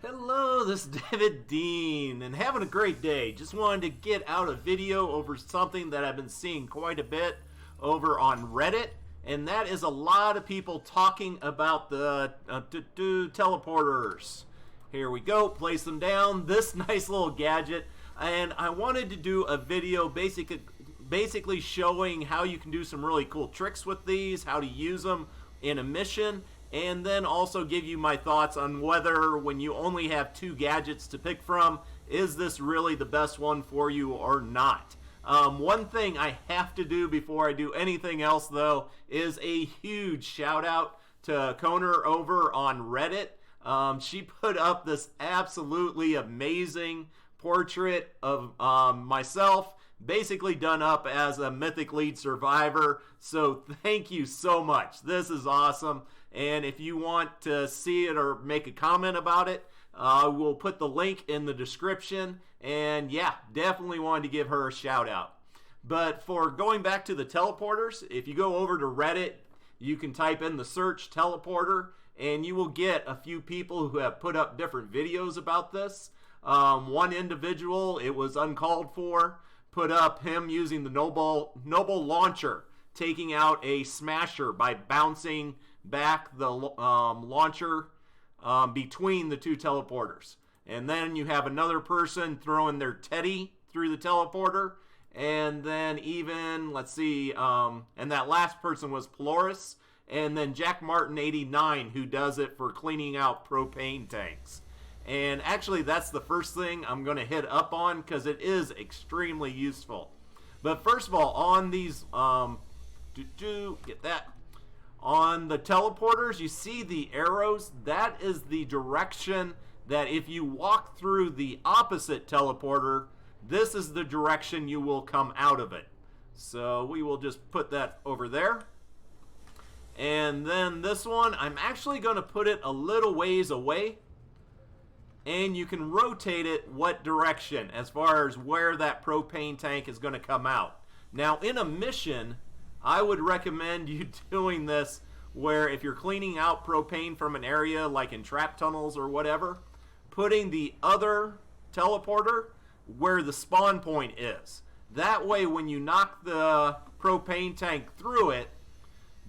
Hello, this is Davidean, and having a great day. Just wanted to get out a video over something that I've been seeing quite a bit over on Reddit, and that is a lot of people talking about the teleporters. Here we go, place them down, this nice little gadget, and I wanted to do a video basically showing how you can do some really cool tricks with these, how to use them in a mission, and then also give you my thoughts on whether, when you only have two gadgets to pick from, is this really the best one for you or not. One thing I have to do before I do anything else, though, is a huge shout out to Koner over on Reddit. She put up this absolutely amazing portrait of myself, basically done up as a Mythic League survivor. So thank you so much. This is awesome. And if you want to see it or make a comment about it, we'll put the link in the description. And yeah, definitely wanted to give her a shout out. But for going back to the teleporters, if you go over to Reddit, you can type in the search teleporter, and you will get a few people who have put up different videos about this. One individual, it was uncalled for, put up him using the Noble launcher, taking out a smasher by bouncing back the launcher between the two teleporters. And then you have another person throwing their teddy through the teleporter. And then even, let's see, and that last person was Polaris. And then Jack Martin 89, who does it for cleaning out propane tanks. And actually, that's the first thing I'm going to hit up on because it is extremely useful. But first of all, on these, get that. On the teleporters, you see the arrows. That is the direction that if you walk through the opposite teleporter, this is the direction you will come out of it. So we will just put that over there. And then this one, I'm actually going to put it a little ways away. And you can rotate it what direction as far as where that propane tank is going to come out. Now, in a mission, I would recommend you doing this where if you're cleaning out propane from an area like in trap tunnels or whatever, putting the other teleporter where the spawn point is. That way, when you knock the propane tank through it,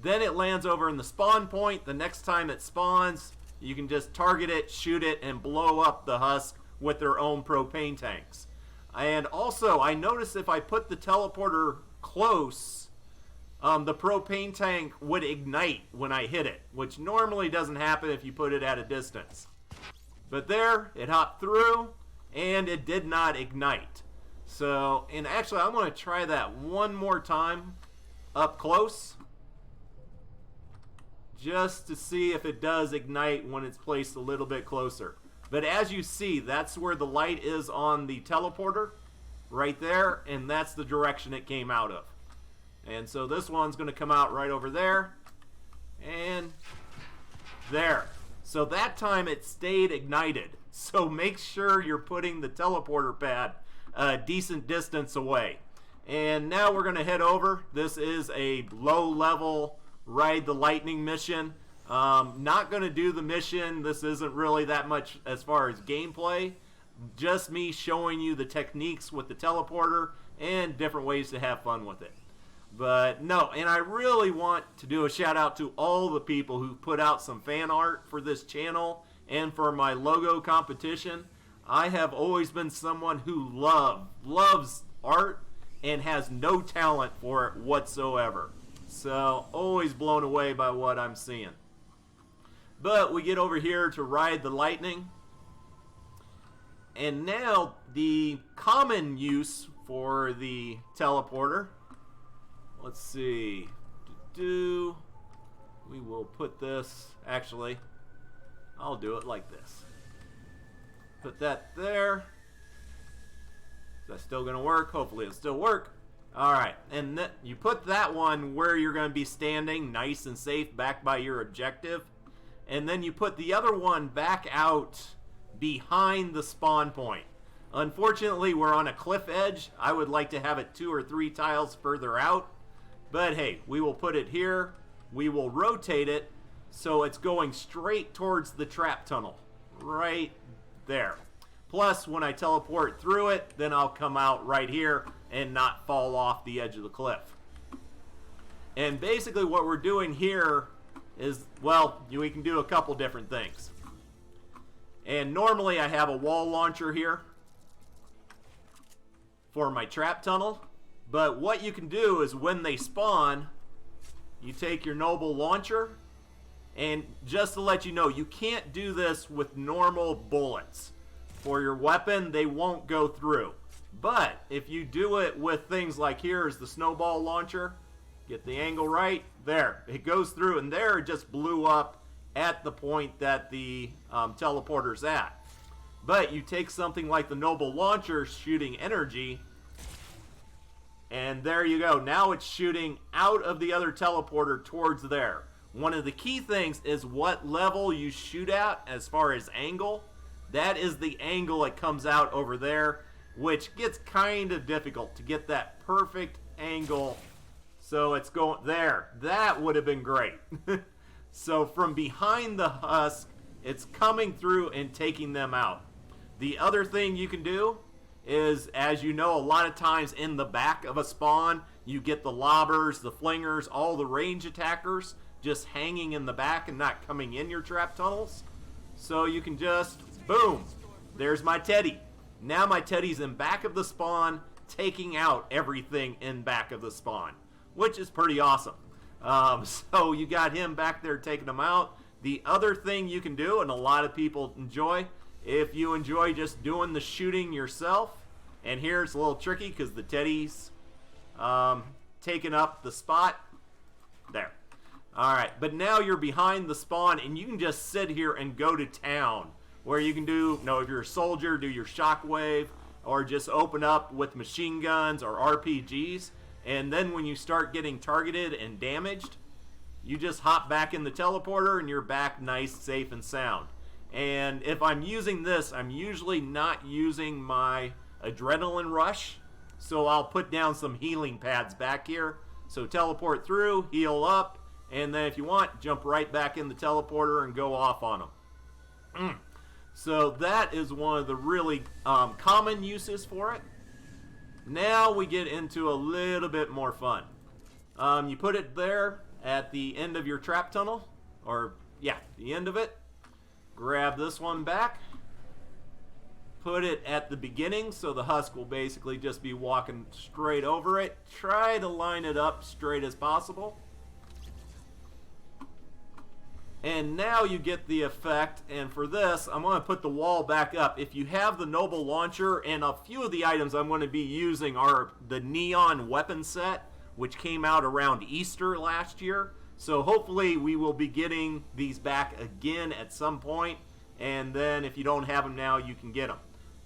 then it lands over in the spawn point. The next time it spawns, you can just target it, shoot it, and blow up the husk with their own propane tanks. And also, I noticed if I put the teleporter close, the propane tank would ignite when I hit it, which normally doesn't happen if you put it at a distance. But there, it hopped through, and it did not ignite. So, and actually, I'm going to try that one more time up close, just to see if it does ignite when it's placed a little bit closer. But as you see, that's where the light is on the teleporter, right there, and that's the direction it came out of. And so this one's going to come out right over there, and there. So that time it stayed ignited. So make sure you're putting the teleporter pad a decent distance away. And now we're going to head over. This is a low-level Ride the Lightning mission. Not going to do the mission. This isn't really that much as far as gameplay. Just me showing you the techniques with the teleporter and different ways to have fun with it. But no, and I really want to do a shout out to all the people who put out some fan art for this channel and for my logo competition. I have always been someone who loves art and has no talent for it whatsoever. So, always blown away by what I'm seeing. But we get over here to Ride the Lightning. And now, the common use for the teleporter. Let's see. We will put this, actually, I'll do it like this. Put that there. Is that still going to work? Hopefully it'll still work. Alright, and you put that one where you're going to be standing nice and safe back by your objective. And then you put the other one back out behind the spawn point. Unfortunately, we're on a cliff edge. I would like to have it 2 or 3 tiles further out. But hey, we will put it here. We will rotate it so it's going straight towards the trap tunnel. Right There. Plus, when I teleport through it, then I'll come out right here and not fall off the edge of the cliff. And basically what we're doing here is, well, we can do a couple different things. And normally I have a wall launcher here for my trap tunnel. But what you can do is when they spawn, you take your noble launcher, and just to let you know, you can't do this with normal bullets. For your weapon, they won't go through. But if you do it with things like here is the snowball launcher, get the angle right, there, it goes through, and there it just blew up at the point that the teleporter's at. But you take something like the noble launcher shooting energy, and there you go. Now it's shooting out of the other teleporter towards there. One of the key things is what level you shoot at as far as angle. That is the angle it comes out over there, which gets kind of difficult to get that perfect angle. So it's going there. That would have been great. So from behind the husk, it's coming through and taking them out. The other thing you can do is, as you know, a lot of times in the back of a spawn, you get the lobbers, the flingers, all the range attackers just hanging in the back and not coming in your trap tunnels. So you can just, boom, there's my teddy. Now my teddy's in back of the spawn, taking out everything in back of the spawn, which is pretty awesome. So you got him back there taking them out. The other thing you can do, and a lot of people enjoy, if you enjoy just doing the shooting yourself, and here it's a little tricky because the teddy's taking up the spot. There. Alright, but now you're behind the spawn, and you can just sit here and go to town, where you can do, if you're a soldier, do your shockwave, or just open up with machine guns or RPGs, and then when you start getting targeted and damaged, you just hop back in the teleporter and you're back nice, safe, and sound. And if I'm using this, I'm usually not using my adrenaline rush, so I'll put down some healing pads back here. So teleport through, heal up, and then if you want, jump right back in the teleporter and go off on them. So that is one of the really common uses for it. Now we get into a little bit more fun. You put it there at the end of your trap tunnel, or yeah, the end of it. Grab this one back, put it at the beginning so the husk will basically just be walking straight over it. Try to line it up straight as possible. And now you get the effect, and for this, I'm going to put the wall back up. If you have the Noble Launcher, and a few of the items I'm going to be using are the Neon Weapon Set, which came out around Easter last year. So hopefully we will be getting these back again at some point, and then if you don't have them now, you can get them.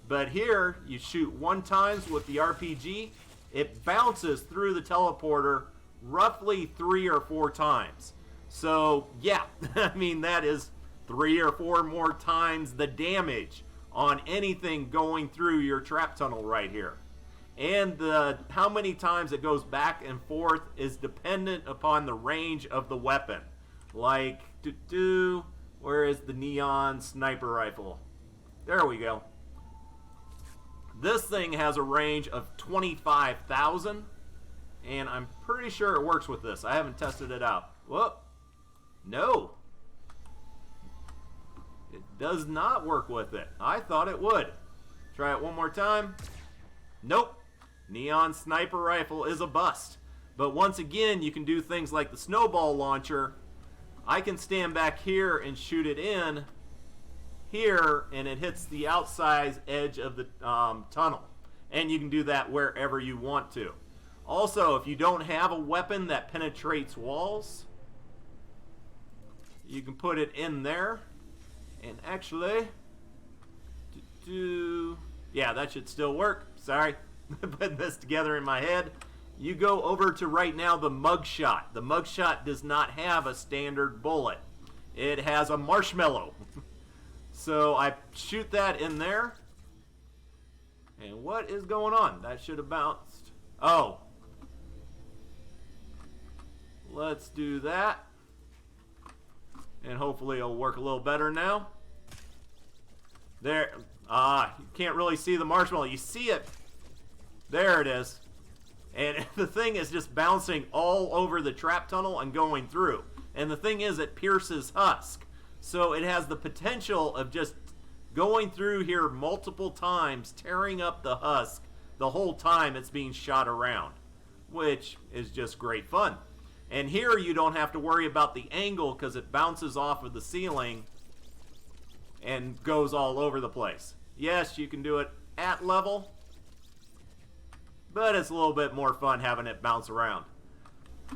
But here, you shoot one time with the RPG, it bounces through the teleporter roughly 3 or 4 times. So, yeah, I mean, that is 3 or 4 more times the damage on anything going through your trap tunnel right here. And how many times it goes back and forth is dependent upon the range of the weapon. Like, where is the neon sniper rifle? There we go. This thing has a range of 25,000, and I'm pretty sure it works with this. I haven't tested it out. Whoop. No. It does not work with it. I thought it would. Try it one more time. Nope. Neon sniper rifle is a bust. But once again, you can do things like the snowball launcher. I can stand back here and shoot it in here, and it hits the outside edge of the tunnel. And you can do that wherever you want to. Also, if you don't have a weapon that penetrates walls, you can put it in there. And actually, yeah, that should still work. Sorry, putting this together in my head. You go over to right now the mugshot. The mugshot does not have a standard bullet. It has a marshmallow. So I shoot that in there. And what is going on? That should have bounced. Oh. Let's do that. And hopefully it'll work a little better now. There, you can't really see the marshmallow. You see it. There it is. And the thing is just bouncing all over the trap tunnel and going through. And the thing is, it pierces husk. So it has the potential of just going through here multiple times, tearing up the husk the whole time it's being shot around, which is just great fun. And here you don't have to worry about the angle because it bounces off of the ceiling and goes all over the place. Yes, you can do it at level, but it's a little bit more fun having it bounce around.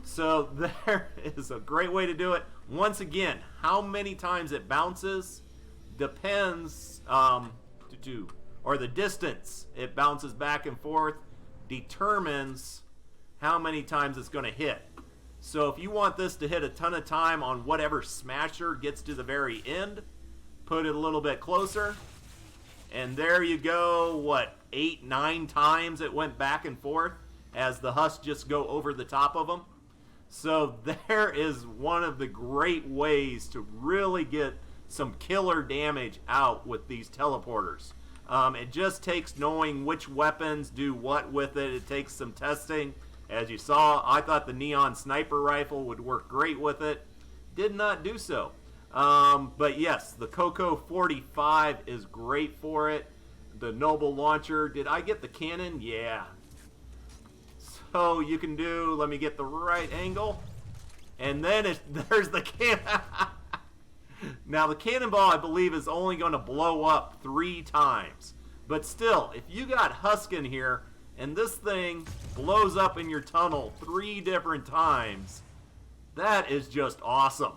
So there is a great way to do it. Once again, how many times it bounces depends, or the distance it bounces back and forth determines how many times it's going to hit. So if you want this to hit a ton of time on whatever smasher gets to the very end, put it a little bit closer, and there you go. What, 8, 9 times it went back and forth as the husks just go over the top of them. So there is one of the great ways to really get some killer damage out with these teleporters. It just takes knowing which weapons do what with it. It takes some testing. As you saw, I thought the neon sniper rifle would work great with it. Did not do so. But yes, the Coco 45 is great for it. The Noble launcher. Did I get the cannon? Yeah. So you can do, let me get the right angle. And then there's the cannon. Now the cannonball, I believe, is only going to blow up 3 times. But still, if you got husk in here, and this thing blows up in your tunnel 3 different times, that is just awesome.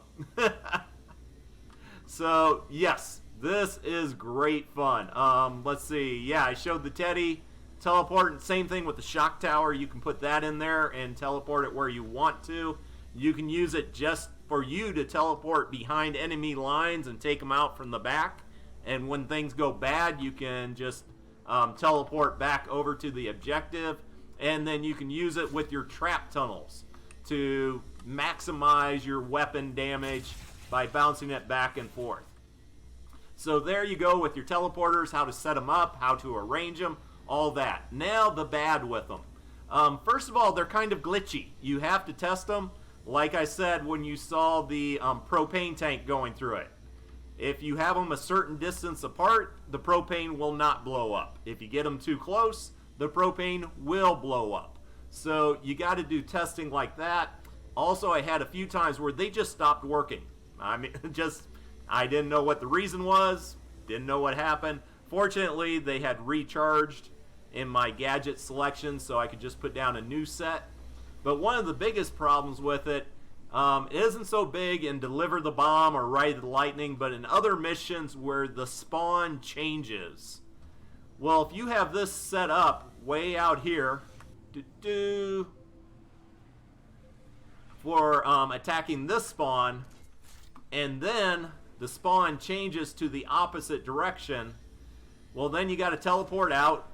So, yes, this is great fun. Let's see. Yeah, I showed the Teddy teleport. Same thing with the shock tower. You can put that in there and teleport it where you want to. You can use it just for you to teleport behind enemy lines and take them out from the back. And when things go bad, you can just teleport back over to the objective. And then you can use it with your trap tunnels to maximize your weapon damage by bouncing it back and forth. So there you go with your teleporters, how to set them up, how to arrange them, all that. Now the bad with them. First of all, they're kind of glitchy. You have to test them. Like I said, when you saw the propane tank going through it. If you have them a certain distance apart, the propane will not blow up. If you get them too close, the propane will blow up. So you got to do testing like that. Also, I had a few times where they just stopped working. I mean, I didn't know what the reason was, didn't know what happened. Fortunately, they had recharged in my gadget selection, so I could just put down a new set. But one of the biggest problems with it isn't so big in Deliver the Bomb or Ride the Lightning, but in other missions where the spawn changes. Well, if you have this set up way out here for attacking this spawn, and then the spawn changes to the opposite direction, well, then you got to teleport out,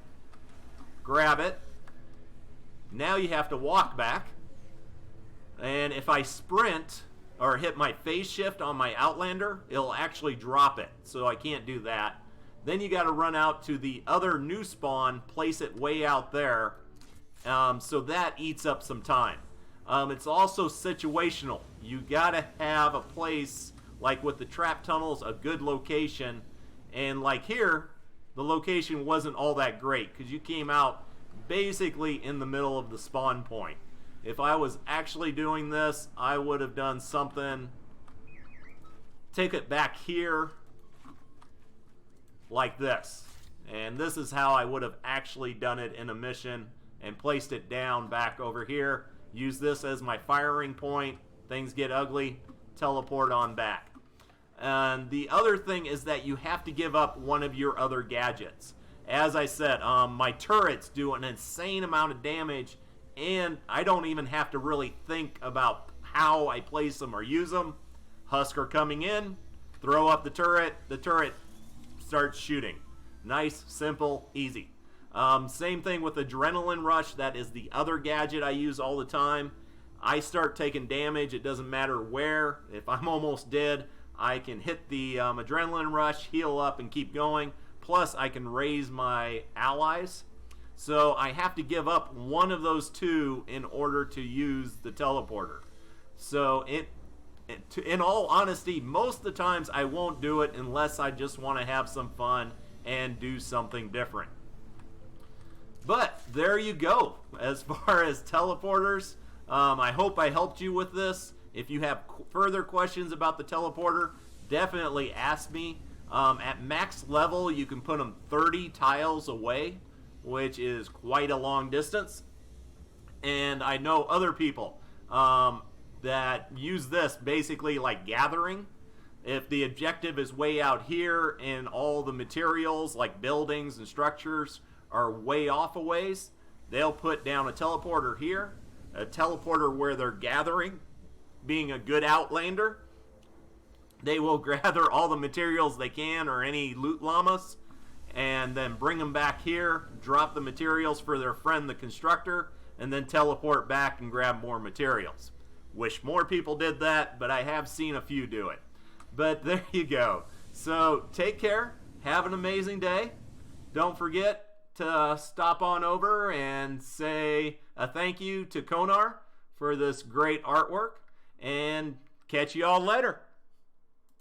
grab it. Now you have to walk back. And if I sprint or hit my phase shift on my Outlander, it'll actually drop it. So I can't do that. Then you got to run out to the other new spawn, place it way out there. So that eats up some time. It's also situational. You got to have a place, like with the trap tunnels, a good location. And like here, the location wasn't all that great because you came out basically in the middle of the spawn point. If I was actually doing this, I would have done something, take it back here like this. And this is how I would have actually done it in a mission and placed it down back over here. Use this as my firing point. Things get ugly, teleport on back. And the other thing is that you have to give up one of your other gadgets. As I said, my turrets do an insane amount of damage, and I don't even have to really think about how I place them or use them. Husker coming in, throw up the turret starts shooting. Nice, simple, easy. Same thing with Adrenaline Rush. That is the other gadget I use all the time. I start taking damage. It doesn't matter where. If I'm almost dead, I can hit the adrenaline rush, heal up, and keep going. Plus, I can raise my allies. So I have to give up one of those two in order to use the teleporter. So in all honesty, most of the times I won't do it unless I just want to have some fun and do something different. But there you go. As far as teleporters, I hope I helped you with this. If you have further questions about the teleporter, definitely ask me. At max level, you can put them 30 tiles away, which is quite a long distance. And I know other people that use this basically like gathering. If the objective is way out here and all the materials like buildings and structures are way off a ways, they'll put down a teleporter here, a teleporter where they're gathering. Being a good outlander, they will gather all the materials they can or any loot llamas and then bring them back here, drop the materials for their friend the constructor, and then teleport back and grab more materials. Wish more people did that, but I have seen a few do it. But there you go. So take care. Have an amazing day. Don't forget to stop on over and say a thank you to Konar for this great artwork. And catch you all later.